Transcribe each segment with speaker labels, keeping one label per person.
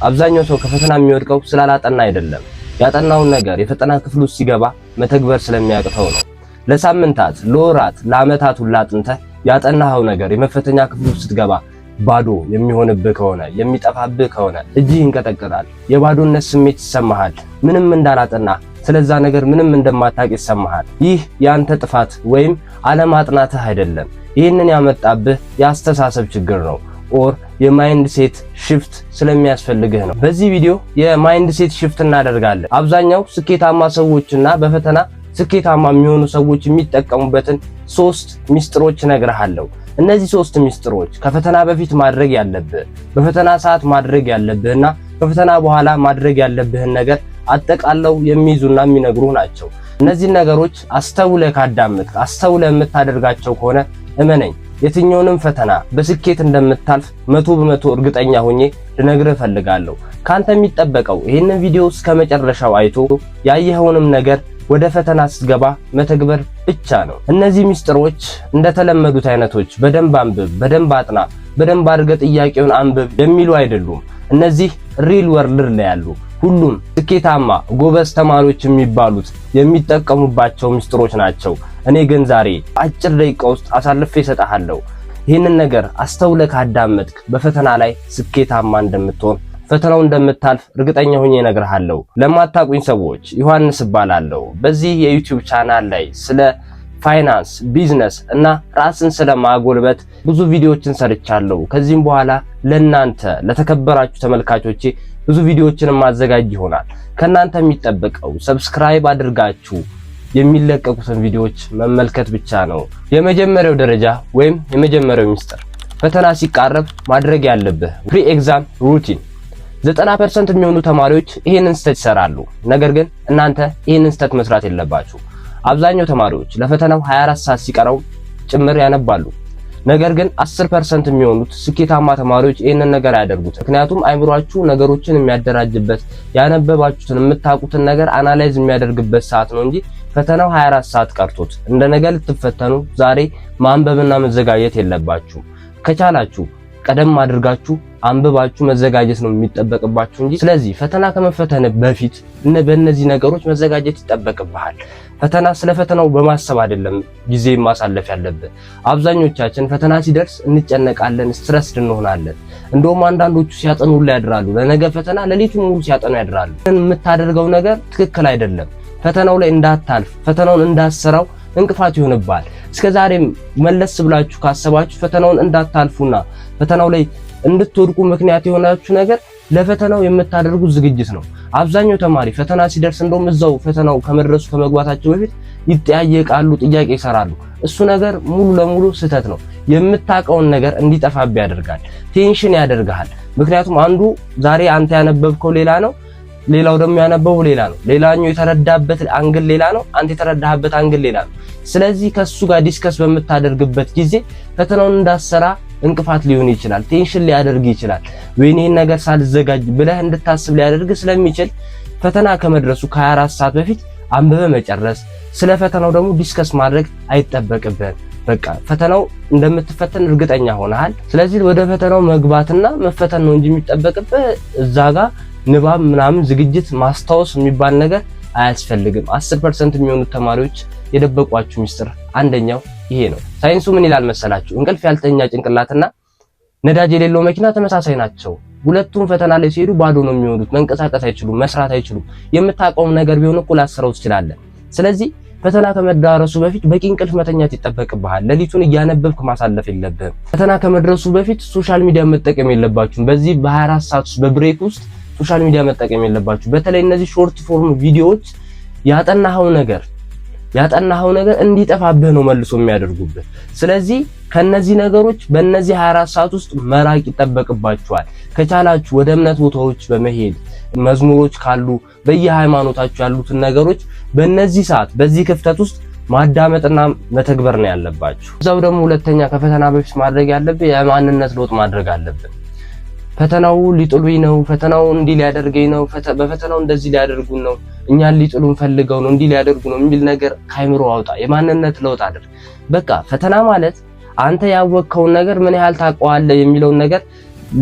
Speaker 1: አብዛኛው ሰው ከፈተና የሚወድቀው ስላላጠና አይደለም። ያጠናውን ነገር የፈተና ክፍል ውስጥ ሲገባ መተግበር ስለሚያቅተው ነው። ለሳምንታት፣ ለወራት፣ ለዓመታት ሁላ አጥንተህ ያጠናኸው ነገር የመፈተኛ ክፍል ውስጥ ስትገባ ባዶ የሚሆንብህ ከሆነ የሚጠፋብህ ከሆነ እጅህ ይንቀጠቀጣል። የባዶነት ስሜት ይሰማሃል። ምንም እንዳላጠና ስለዛ ነገር ምንም እንደማታውቅ ይሰማሃል። ይህ ያንተ ጥፋት ወይም አለማጥናትህ አይደለም። ይህንን ያመጣብህ የአስተሳሰብ ችግር ነው ኦር የማይንድ ሴት ሽፍት ስለሚያስፈልግህ ነው። በዚህ ቪዲዮ የማይንድ ሴት ሽፍት እናደርጋለን። አብዛኛው ስኬታማ ሰዎችና በፈተና ስኬታማ የሚሆኑ ሰዎች የሚጠቀሙበትን 3 ሚስጥሮች እነግርሃለሁ። እነዚህ 3 ሚስጥሮች ከፈተና በፊት ማድረግ ያለብህ፣ በፈተና ሰዓት ማድረግ ያለብህና ከፈተና በኋላ ማድረግ ያለብህን ነገር አጠቃለው የሚይዙና የሚነግሩ ናቸው። እነዚህ ነገሮች አስተውለህ ካዳመጥክ፣ አስተውለህ የምታደርጋቸው ከሆነ እመነኝ የትኛውንም ፈተና በስኬት እንደምታልፍ 100% እርግጠኛ ሆኜ ልነግርህ እፈልጋለሁ። ካንተ የሚጠበቀው ይህንን ቪዲዮ እስከ መጨረሻው አይቶ ያየኸውንም ነገር ወደ ፈተና ስትገባ መተግበር ብቻ ነው። እነዚህ ሚስጥሮች እንደተለመዱት አይነቶች በደንብ አንብብ፣ በደንብ አጥና፣ በደንብ አድርገህ ጥያቄውን አንብብ የሚሉ አይደሉም። እነዚህ ሪል ወርልድ ላይ ያሉ ሁሉም ስኬታማ ጎበዝ ተማሪዎች የሚባሉት የሚጠቀሙባቸው ሚስጥሮች ናቸው። እኔ ግን ዛሬ አጭር ደቂቃ ውስጥ አሳልፌ እሰጥሃለሁ። ይህንን ነገር አስተውለህ ካዳመጥክ በፈተና ላይ ስኬታማ እንደምትሆን፣ ፈተናው እንደምታልፍ እርግጠኛ ሆኜ እነግርሃለሁ። ለማታውቁኝ ሰዎች ዮሐንስ እባላለሁ። በዚህ የዩቲዩብ ቻናል ላይ ስለ ፋይናንስ፣ ቢዝነስ እና ራስን ስለማጎልበት ብዙ ቪዲዮዎችን ሰርቻለሁ። ከዚህም በኋላ ለናንተ ለተከበራችሁ ተመልካቾቼ ብዙ ቪዲዮዎችን ማዘጋጅ ይሆናል። ከናንተ የሚጠበቀው ሰብስክራይብ አድርጋችሁ የሚለቀቁትን ቪዲዮዎች መመልከት ብቻ ነው። የመጀመሪያው ደረጃ ወይም የመጀመሪያው ሚስጥር ፈተና ሲቃረብ ማድረግ ያለብህ ፕሪ ኤግዛም ሩቲን። 90% የሚሆኑ ተማሪዎች ይሄንን ስህተት ይሰራሉ። ነገር ግን እናንተ ይሄንን ስህተት መስራት የለባችሁ። አብዛኛው ተማሪዎች ለፈተናው 24 ሰዓት ሲቀረው ጭምር ያነባሉ። ነገር ግን 10% የሚሆኑት ስኬታማ ተማሪዎች ይሄንን ነገር አያደርጉት። ምክንያቱም አይምሯችሁ ነገሮችን የሚያደራጅበት ያነበባችሁትን የምታውቁትን ነገር አናላይዝ የሚያደርግበት ሰዓት ነው እንጂ ፈተናው 24 ሰዓት ቀርቶት እንደነገ ልትፈተኑ ዛሬ ማንበብና መዘጋጀት የለባችሁ። ከቻላችሁ ቀደም አድርጋችሁ አንብባችሁ መዘጋጀት ነው የሚጠበቅባችሁ እንጂ። ስለዚህ ፈተና ከመፈተን በፊት በእነዚህ ነገሮች መዘጋጀት ይጠበቅብሃል። ፈተና ስለ ፈተናው በማሰብ አይደለም ጊዜ ማሳለፍ ያለብን። አብዛኞቻችን ፈተና ሲደርስ እንጨነቃለን፣ ስትረስድ እንሆናለን። እንደውም አንዳንዶቹ ሲያጠኑ ላይ ያድራሉ። ለነገ ፈተና ሌሊቱን ሙሉ ሲያጠኑ ያድራሉ። የምታደርገው ነገር ትክክል አይደለም። ፈተናው ላይ እንዳታልፍ፣ ፈተናውን እንዳትሰራው እንቅፋት ይሆንባል። እስከዛሬም መለስ ብላችሁ ካሰባችሁ ፈተናውን እንዳታልፉና ፈተናው ላይ እንድትወድቁ ምክንያት የሆናችሁ ነገር ለፈተናው የምታደርጉት ዝግጅት ነው። አብዛኛው ተማሪ ፈተና ሲደርስ እንደውም እዛው ፈተናው ከመድረሱ ከመግባታቸው በፊት ይጠያየቃሉ፣ ጥያቄ ይሰራሉ። እሱ ነገር ሙሉ ለሙሉ ስህተት ነው። የምታውቀውን ነገር እንዲጠፋብህ ያደርጋል፣ ቴንሽን ያደርጋል። ምክንያቱም አንዱ ዛሬ አንተ ያነበብከው ሌላ ነው፣ ሌላው ደግሞ ያነበበው ሌላ ነው። ሌላኛው የተረዳበት አንግል ሌላ ነው፣ አንተ የተረዳህበት አንግል ሌላ ነው። ስለዚህ ከሱ ጋር ዲስከስ በምታደርግበት ጊዜ ፈተናውን እንዳሰራ እንቅፋት ሊሆን ይችላል፣ ቴንሽን ሊያደርግ ይችላል። ወይኔ ይሄን ነገር ሳልዘጋጅ ብለህ እንድታስብ ሊያደርግ ስለሚችል ፈተና ከመድረሱ ከ24 ሰዓት በፊት አንብበ መጨረስ፣ ስለ ፈተናው ደግሞ ዲስከስ ማድረግ አይጠበቅብህም። በቃ ፈተናው እንደምትፈተን እርግጠኛ ሆነሃል። ስለዚህ ወደ ፈተናው መግባትና መፈተን ነው እንጂ የሚጠበቅብህ እዛ ጋር ንባብ ምናምን ዝግጅት ማስታወስ የሚባል ነገር አያስፈልግም። 10% የሚሆኑት ተማሪዎች የደበቋችሁ ሚስጥር አንደኛው ይሄ ነው። ሳይንሱ ምን ይላል መሰላችሁ? እንቅልፍ ያልተኛ ጭንቅላትና ነዳጅ የሌለው መኪና ተመሳሳይ ናቸው። ሁለቱም ፈተና ላይ ሲሄዱ ባዶ ነው የሚሆኑት። መንቀሳቀስ አይችሉም፣ መስራት አይችሉም። የምታውቀውም ነገር ቢሆን እኮ ላሰራው ትችላለህ። ስለዚህ ፈተና ከመዳረሱ በፊት በቂ እንቅልፍ መተኛት ይጠበቅብሃል። ሌሊቱን እያነበብክ ማሳለፍ የለብህም። ፈተና ከመድረሱ በፊት ሶሻል ሚዲያ መጠቀም የለባችሁም። በዚህ በ24 ሰዓት ውስጥ በብሬክ ውስጥ ሶሻል ሚዲያ መጠቀም የለባችሁ። በተለይ እነዚህ ሾርት ፎርም ቪዲዮዎች ያጠናኸው ነገር እንዲጠፋብህ ነው መልሶ የሚያደርጉብህ። ስለዚህ ከነዚህ ነገሮች በእነዚህ 24 ሰዓት ውስጥ መራቅ ይጠበቅባችኋል። ከቻላችሁ ወደ እምነት ቦታዎች በመሄድ መዝሙሮች ካሉ በየሃይማኖታችሁ ያሉትን ነገሮች በእነዚህ ሰዓት በዚህ ክፍተት ውስጥ ማዳመጥና መተግበር ነው ያለባችሁ። እዛው ደግሞ ሁለተኛ ከፈተና በፊት ማድረግ ያለብህ የማንነት ለውጥ ማድረግ አለብን። ፈተናው ሊጥሉኝ ነው፣ ፈተናው እንዲህ ሊያደርገኝ ነው፣ በፈተናው እንደዚህ ሊያደርጉን ነው፣ እኛን ሊጥሉን ፈልገው ነው፣ እንዲህ ሊያደርጉ ነው የሚል ነገር ካይምሮ አውጣ። የማንነት ለውጥ አድርግ። በቃ ፈተና ማለት አንተ ያወቅከውን ነገር ምን ያህል ታውቀዋለህ የሚለውን ነገር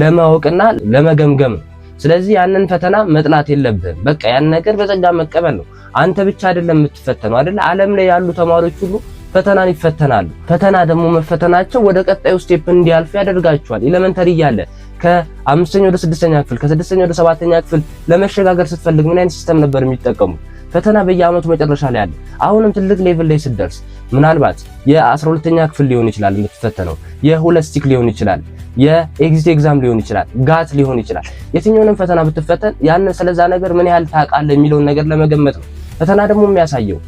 Speaker 1: ለማወቅና ለመገምገም። ስለዚህ ያንን ፈተና መጥላት የለብህም። በቃ ያን ነገር በጸጋ መቀበል ነው። አንተ ብቻ አይደለም የምትፈተነው አይደል? ዓለም ላይ ያሉ ተማሪዎች ሁሉ ፈተናን ይፈተናሉ። ፈተና ደግሞ መፈተናቸው ወደ ቀጣዩ ስቴፕ እንዲያልፉ ያደርጋቸዋል። ኤሌመንተሪ እያለ ከ5ኛ ወደ 6ኛ ክፍል ከ6ኛ ወደ 7ኛ ክፍል ለመሸጋገር ስትፈልግ ምን አይነት ሲስተም ነበር የሚጠቀሙት? ፈተና በየአመቱ መጨረሻ ላይ አለ። አሁንም ትልቅ ሌቭል ላይ ስትደርስ ምናልባት የ12ኛ ክፍል ሊሆን ይችላል የምትፈተነው፣ የሆለስቲክ ሊሆን ይችላል፣ የኤግዚት ኤግዛም ሊሆን ይችላል፣ ጋት ሊሆን ይችላል። የትኛውንም ፈተና ብትፈተን ያን ስለዛ ነገር ምን ያህል ታውቃለህ የሚለውን ነገር ለመገመት ነው። ፈተና ደግሞ የሚያሳየው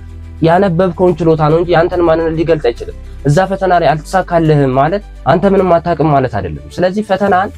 Speaker 1: ያነበብከውን ችሎታ ነው እንጂ ያንተን ማንነት ሊገልጽ አይችልም። እዛ ፈተና ላይ አልተሳካልህም ማለት አንተ ምንም አታውቅም ማለት አይደለም። ስለዚህ ፈተናን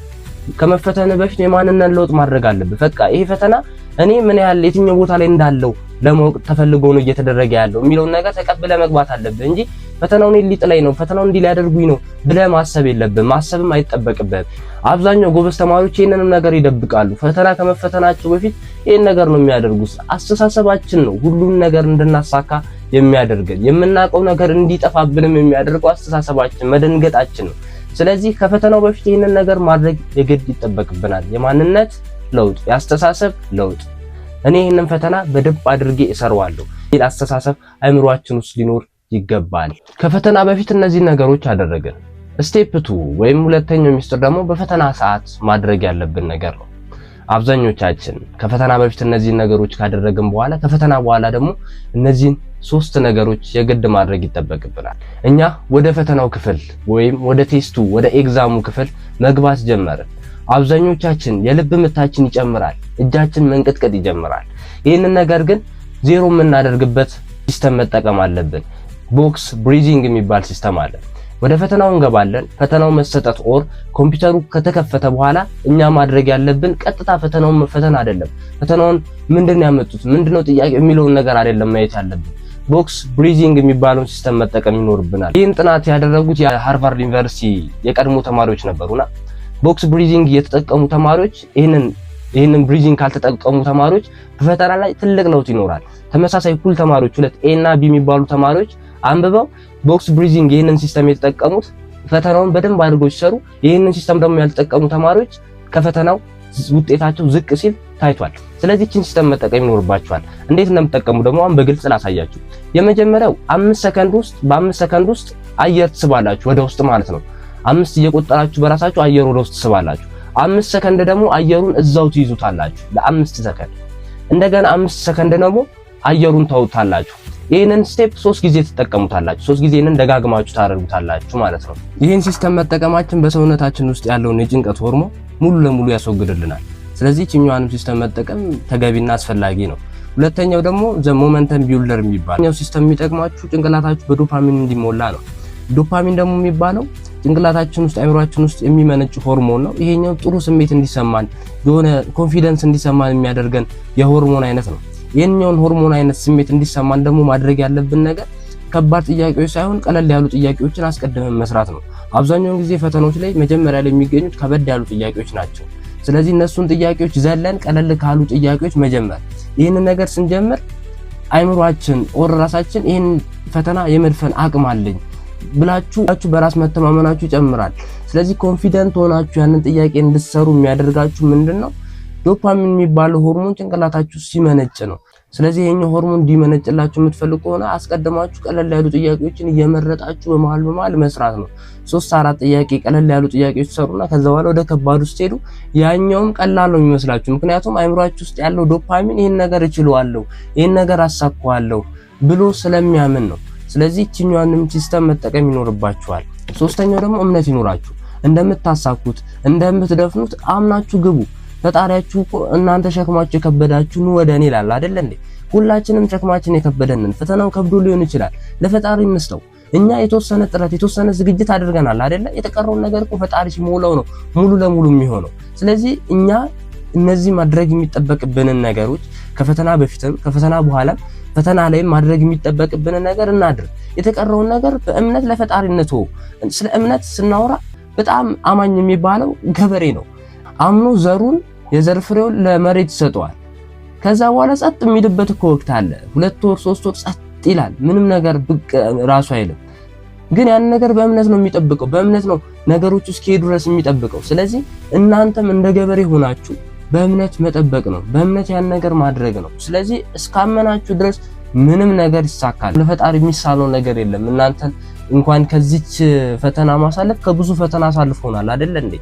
Speaker 1: ከመፈተን በፊት የማንነት ለውጥ ማድረግ አለብህ። በቃ ይሄ ፈተና እኔ ምን ያህል የትኛው ቦታ ላይ እንዳለው ለማወቅ ተፈልጎ ነው እየተደረገ ያለው የሚለውን ነገር ተቀብለ መግባት አለብህ እንጂ ፈተናው እኔን ሊጥለኝ ነው፣ ፈተናው እንዲህ ሊያደርጉኝ ነው ብለህ ማሰብ የለብህም። ማሰብም አይጠበቅብህም። አብዛኛው ጎበዝ ተማሪዎች ይሄንንም ነገር ይደብቃሉ። ፈተና ከመፈተናቸው በፊት ይሄን ነገር ነው የሚያደርጉት። አስተሳሰባችን ነው ሁሉን ነገር እንድናሳካ የሚያደርገን። የምናውቀው ነገር እንዲጠፋብንም የሚያደርገው አስተሳሰባችን፣ መደንገጣችን ነው። ስለዚህ ከፈተናው በፊት ይሄንን ነገር ማድረግ የግድ ይጠበቅብናል። የማንነት ለውጥ፣ የአስተሳሰብ ለውጥ። እኔ ይሄንን ፈተና በደንብ አድርጌ እሰራዋለሁ ይል አስተሳሰብ አእምሮአችን ውስጥ ሊኖር ይገባል። ከፈተና በፊት እነዚህ ነገሮች አደረግን። ስቴፕ 2 ወይም ሁለተኛው ሚስጥር ደግሞ በፈተና ሰዓት ማድረግ ያለብን ነገር ነው። አብዛኞቻችን ከፈተና በፊት እነዚህ ነገሮች ካደረግን በኋላ ከፈተና በኋላ ደግሞ እነዚህን 3 ነገሮች የግድ ማድረግ ይጠበቅብናል። እኛ ወደ ፈተናው ክፍል ወይም ወደ ቴስቱ ወደ ኤግዛሙ ክፍል መግባት ጀመርን። አብዛኞቻችን የልብ ምታችን ይጨምራል፣ እጃችን መንቀጥቀጥ ይጀምራል። ይህንን ነገር ግን ዜሮ የምናደርግበት ሲስተም መጠቀም አለብን። ቦክስ ብሪዚንግ የሚባል ሲስተም አለ። ወደ ፈተናው እንገባለን። ፈተናው መሰጠት ኦር ኮምፒውተሩ ከተከፈተ በኋላ እኛ ማድረግ ያለብን ቀጥታ ፈተናውን መፈተን አይደለም። ፈተናውን ምንድነው ያመጡት ምንድነው ጥያቄ የሚለውን ነገር አይደለም ማየት ያለብን። ቦክስ ብሪዚንግ የሚባለውን ሲስተም መጠቀም ይኖርብናል። ይህን ጥናት ያደረጉት የሃርቫርድ ዩኒቨርሲቲ የቀድሞ ተማሪዎች ነበሩና ቦክስ ብሪዚንግ የተጠቀሙ ተማሪዎች ይህንን ብሪዚንግ ካልተጠቀሙ ተማሪዎች በፈተና ላይ ትልቅ ለውጥ ይኖራል። ተመሳሳይ ኩል ተማሪዎች 2 ኤ እና ቢ የሚባሉ ተማሪዎች አንብበው ቦክስ ብሪዚንግ ይህንን ሲስተም የተጠቀሙት ፈተናውን በደንብ አድርገው ሲሰሩ፣ ይህንን ሲስተም ደግሞ ያልተጠቀሙ ተማሪዎች ከፈተናው ውጤታቸው ዝቅ ሲል ታይቷል። ስለዚህ እቺን ሲስተም መጠቀም ይኖርባችኋል። እንዴት እንደምትጠቀሙ ደግሞ አሁን በግልጽ ላሳያችሁ። የመጀመሪያው 5 ሰከንድ ውስጥ በ5 ሰከንድ ውስጥ አየር ትስባላችሁ ወደ ውስጥ ማለት ነው። 5 እየቆጠራችሁ በራሳችሁ አየር ወደ ውስጥ ትስባላችሁ። 5 ሰከንድ ደግሞ አየሩን እዛው ትይዙታላችሁ ለ5 ሰከንድ። እንደገና 5 ሰከንድ ደግሞ አየሩን ታውታላችሁ። ይሄንን ስቴፕ 3 ጊዜ ትጠቀሙታላችሁ። 3 ጊዜ ይሄንን ደጋግማችሁ ታደርጉታላችሁ ማለት ነው። ይሄን ሲስተም መጠቀማችን በሰውነታችን ውስጥ ያለውን የጭንቀት ሆርሞን ሙሉ ለሙሉ ያስወግድልናል። ስለዚህ እኛንም ሲስተም መጠቀም ተገቢና አስፈላጊ ነው። ሁለተኛው ደግሞ ዘ ሞመንተም ቢልደር የሚባለው ሲስተም የሚጠቅማችሁ ጭንቅላታችሁ በዶፓሚን እንዲሞላ ነው። ዶፓሚን ደግሞ የሚባለው ጭንቅላታችን ውስጥ አእምሮአችን ውስጥ የሚመነጭ ሆርሞን ነው። ይሄኛው ጥሩ ስሜት እንዲሰማን የሆነ ኮንፊደንስ እንዲሰማን የሚያደርገን የሆርሞን አይነት ነው። የኛውን ሆርሞን አይነት ስሜት እንዲሰማን ደግሞ ማድረግ ያለብን ነገር ከባድ ጥያቄዎች ሳይሆን ቀለል ያሉ ጥያቄዎችን አስቀድመን መስራት ነው። አብዛኛውን ጊዜ ፈተናዎች ላይ መጀመሪያ ላይ የሚገኙት ከበድ ያሉ ጥያቄዎች ናቸው። ስለዚህ እነሱን ጥያቄዎች ዘለን ቀለል ካሉ ጥያቄዎች መጀመር። ይህንን ነገር ስንጀምር አእምሮአችን ኦር ራሳችን ይህን ፈተና የመድፈን አቅም አለኝ ብላችሁ በራስ መተማመናችሁ ይጨምራል። ስለዚህ ኮንፊደንት ሆናችሁ ያንን ጥያቄ እንድትሰሩ የሚያደርጋችሁ ምንድነው? ዶፓሚን የሚባለው ሆርሞን ጭንቅላታችሁ ሲመነጭ ነው። ስለዚህ ይሄኛው ሆርሞን እንዲመነጭላችሁ የምትፈልጉ ከሆነ አስቀድማችሁ ቀለል ያሉ ጥያቄዎችን እየመረጣችሁ በመሃል መስራት ነው። 3-4 ጥያቄ ቀለል ያሉ ጥያቄዎች ሰሩና ከዛ በኋላ ወደ ከባዱ ስትሄዱ ያኛውም ቀላል ነው የሚመስላችሁ። ምክንያቱም አእምሮአችሁ ውስጥ ያለው ዶፓሚን ይሄን ነገር እችለዋለሁ፣ ይሄን ነገር አሳካዋለሁ ብሎ ስለሚያምን ነው። ስለዚህ እቺኛውንም ሲስተም መጠቀም ይኖርባችኋል። ሶስተኛው ደግሞ እምነት ይኖራችሁ እንደምታሳኩት እንደምትደፍኑት አምናችሁ ግቡ። ፈጣሪያችሁ እኮ እናንተ ሸክማችሁ የከበዳችሁ ነው ወደ እኔ ይላል አይደል እንዴ? ሁላችንም ሸክማችን የከበደንን ፈተናው ከብዶ ሊሆን ይችላል። ለፈጣሪ እንስጠው። እኛ የተወሰነ ጥረት የተወሰነ ዝግጅት አድርገናል አይደለ? የተቀረውን ነገር እኮ ፈጣሪ ሲሞላው ነው ሙሉ ለሙሉ የሚሆነው። ስለዚህ እኛ እነዚህ ማድረግ የሚጠበቅብንን ነገሮች ከፈተና በፊትም ከፈተና በኋላም ፈተና ላይ ማድረግ የሚጠበቅብንን ነገር እናድርግ። የተቀረውን ነገር በእምነት ለፈጣሪነቱ። ስለ እምነት ስናወራ በጣም አማኝ የሚባለው ገበሬ ነው። አምኖ ዘሩን የዘር ፍሬውን ለመሬት ይሰጠዋል። ከዛ በኋላ ጸጥ የሚልበት እኮ ወቅት አለ። 2 ወር 3 ወር ጸጥ ይላል። ምንም ነገር ብቅ ራሱ አይልም። ግን ያን ነገር በእምነት ነው የሚጠብቀው። በእምነት ነው ነገሮች እስኪሄዱ ድረስ የሚጠብቀው። ስለዚህ እናንተም እንደ ገበሬ ሆናችሁ በእምነት መጠበቅ ነው። በእምነት ያን ነገር ማድረግ ነው። ስለዚህ እስካመናችሁ ድረስ ምንም ነገር ይሳካል። ለፈጣሪ የሚሳለው ነገር የለም። እናንተን እንኳን ከዚች ፈተና ማሳለፍ ከብዙ ፈተና አሳልፎናል አይደል እንዴ?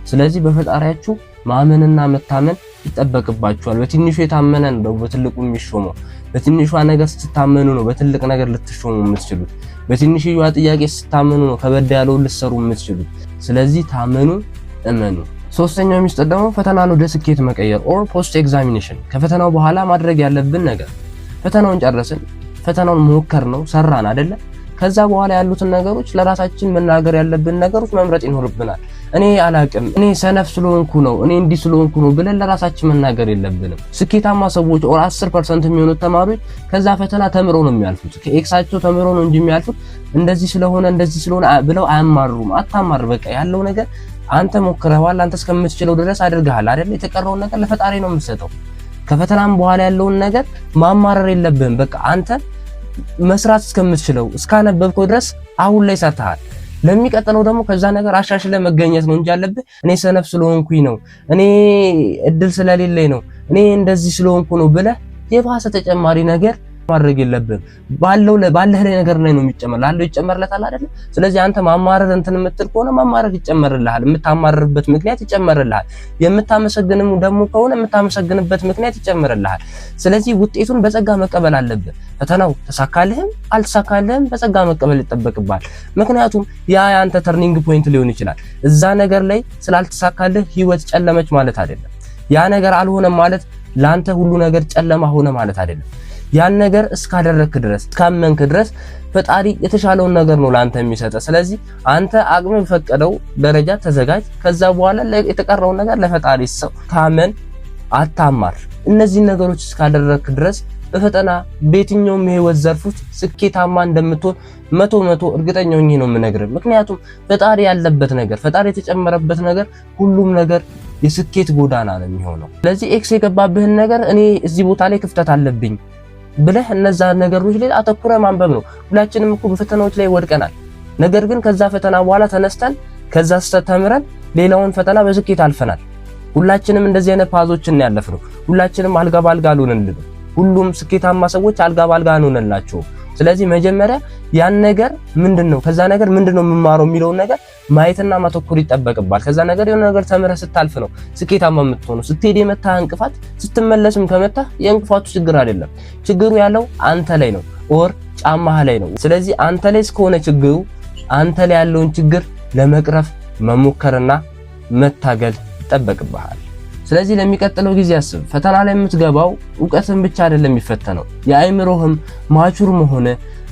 Speaker 1: ስለዚህ በፈጣሪያችሁ ማመንና መታመን ይጠበቅባችኋል። በትንሹ የታመነ ነው በትልቁ የሚሾመው። በትንሿ ነገር ስትታመኑ ነው በትልቅ ነገር ልትሾሙ የምትችሉት። በትንሽዋ ጥያቄ ስትታመኑ ነው ከበድ ያለውን ልትሰሩ የምትችሉት። ስለዚህ ታመኑ፣ እመኑ። ሶስተኛው ሚስጥር ደግሞ ፈተናን ወደ ስኬት መቀየር ኦር ፖስት ኤግዛሚኔሽን። ከፈተናው በኋላ ማድረግ ያለብን ነገር ፈተናውን ጨረስን፣ ፈተናውን ሞከር ነው ሰራን አይደለ? ከዛ በኋላ ያሉትን ነገሮች ለራሳችን መናገር ያለብን ነገሮች መምረጥ ይኖርብናል። እኔ አላቅም፣ እኔ ሰነፍ ስለሆንኩ ነው፣ እኔ እንዲህ ስለሆንኩ ነው ብለን ለራሳችን መናገር የለብንም። ስኬታማ ሰዎች ኦር 10% የሚሆኑት ተማሪዎች ከዛ ፈተና ተምረው ነው የሚያልፉት። ከኤክሳቸው ተምረው ነው እንጂ የሚያልፉት እንደዚህ ስለሆነ ብለው አያማሩም። አታማር። በቃ ያለው ነገር አንተ ሞክረዋል፣ አንተ እስከምትችለው ድረስ አድርገሃል አይደል? የተቀረውን ነገር ለፈጣሪ ነው የምትሰጠው። ከፈተናም በኋላ ያለውን ነገር ማማረር የለብህም። በቃ አንተ መስራት እስከምትችለው እስካነበብከው ድረስ አሁን ላይ ሰርተሃል። ለሚቀጥለው ደግሞ ከዛ ነገር አሻሽለ መገኘት ነው እንጂ ያለብህ እኔ ሰነፍ ስለሆንኩኝ ነው፣ እኔ እድል ስለሌለኝ ነው፣ እኔ እንደዚህ ስለሆንኩ ነው ብለህ የባሰ ተጨማሪ ነገር ማድረግ የለብህም። ባለህ ላይ ነገር ላይ ነው የሚጨመር ላለው ይጨመርለታል አይደል? ስለዚህ አንተ ማማረር እንትን የምትል ከሆነ ማማረር ይጨመርልሃል። የምታማረርበት ምክንያት ይጨመርልሃል። የምታመሰግንም ደግሞ ከሆነ የምታመሰግንበት ምክንያት ይጨመርልሃል። ስለዚህ ውጤቱን በጸጋ መቀበል አለብህ። ፈተናው ተሳካልህም አልተሳካልህም በጸጋ መቀበል ይጠበቅብሃል። ምክንያቱም ያ ያንተ ተርኒንግ ፖይንት ሊሆን ይችላል። እዛ ነገር ላይ ስላልተሳካልህ ህይወት ጨለመች ማለት አይደለም። ያ ነገር አልሆነም ማለት ላንተ ሁሉ ነገር ጨለማ ሆነ ማለት አይደለም። ያን ነገር እስካደረክ ድረስ እስካመንክ ድረስ ፈጣሪ የተሻለውን ነገር ነው ላንተ የሚሰጠ። ስለዚህ አንተ አቅም በፈቀደው ደረጃ ተዘጋጅ። ከዛ በኋላ የተቀረውን ነገር ለፈጣሪ ሰው ታመን፣ አታማር። እነዚህ ነገሮች እስካደረክ ድረስ በፈተና በየትኛውም የህይወት ዘርፍ ውስጥ ስኬታማ እንደምትሆን 100% እርግጠኛ ሆኜ ነው የምነግርህ። ምክንያቱም ፈጣሪ ያለበት ነገር፣ ፈጣሪ የተጨመረበት ነገር ሁሉም ነገር የስኬት ጎዳና ነው የሚሆነው። ስለዚህ ኤክስ የገባብህን ነገር እኔ እዚህ ቦታ ላይ ክፍተት አለብኝ ብለህ እነዛ ነገሮች ላይ አተኩረ ማንበብ ነው። ሁላችንም እኮ በፈተናዎች ላይ ወድቀናል። ነገር ግን ከዛ ፈተና በኋላ ተነስተን ከዛ ስህተት ተምረን ሌላውን ፈተና በስኬት አልፈናል። ሁላችንም እንደዚህ አይነት ፓዞችን ያለፍነው። ሁላችንም አልጋ ባልጋ አልሆነልንም። ሁሉም ስኬታማ ሰዎች አልጋ ባልጋ አልሆነላቸውም። ስለዚህ መጀመሪያ ያን ነገር ምንድነው ከዛ ነገር ምንድነው የምማረው የሚለውን ነገር ማየትና ማተኮር ይጠበቅባል። ከዛ ነገር የሆነ ነገር ተምረህ ስታልፍ ነው ስኬታማ የምትሆነው። ስትሄድ የመታህ እንቅፋት ስትመለስም ከመታህ የእንቅፋቱ ችግር አይደለም። ችግሩ ያለው አንተ ላይ ነው ኦር ጫማህ ላይ ነው። ስለዚህ አንተ ላይ እስከሆነ ችግሩ አንተ ላይ ያለውን ችግር ለመቅረፍ መሞከርና መታገል ይጠበቅብሃል። ስለዚህ ለሚቀጥለው ጊዜ አስብ። ፈተና ላይ የምትገባው ዕውቀትን ብቻ አይደለም የሚፈተነው፣ የአእምሮህም ማቹር መሆነ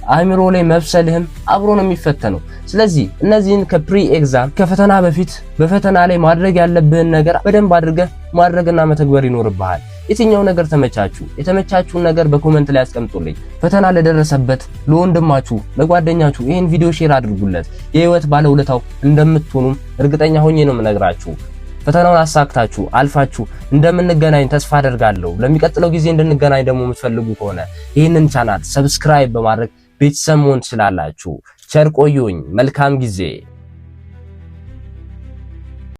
Speaker 1: አእምሮ ላይ መብሰልህም አብሮ ነው የሚፈተነው። ስለዚህ እነዚህን ከፕሪ ኤግዛም ከፈተና በፊት በፈተና ላይ ማድረግ ያለብህን ነገር በደንብ አድርገህ ማድረግና መተግበር ይኖርብሃል። የትኛው ነገር ተመቻችሁ? የተመቻችሁን ነገር በኮሜንት ላይ አስቀምጡልኝ። ፈተና ለደረሰበት ለወንድማችሁ ለጓደኛችሁ ይሄን ቪዲዮ ሼር አድርጉለት። የህይወት ባለውለታው እንደምትሆኑም እርግጠኛ ሆኜ ነው የምነግራችሁ። ፈተናውን አሳክታችሁ አልፋችሁ እንደምንገናኝ ተስፋ አደርጋለሁ። ለሚቀጥለው ጊዜ እንድንገናኝ ደግሞ የምትፈልጉ ከሆነ ይህንን ቻናል ሰብስክራይብ በማድረግ ቤተሰብ መሆን ትችላላችሁ። ቸር ቆዩኝ። መልካም ጊዜ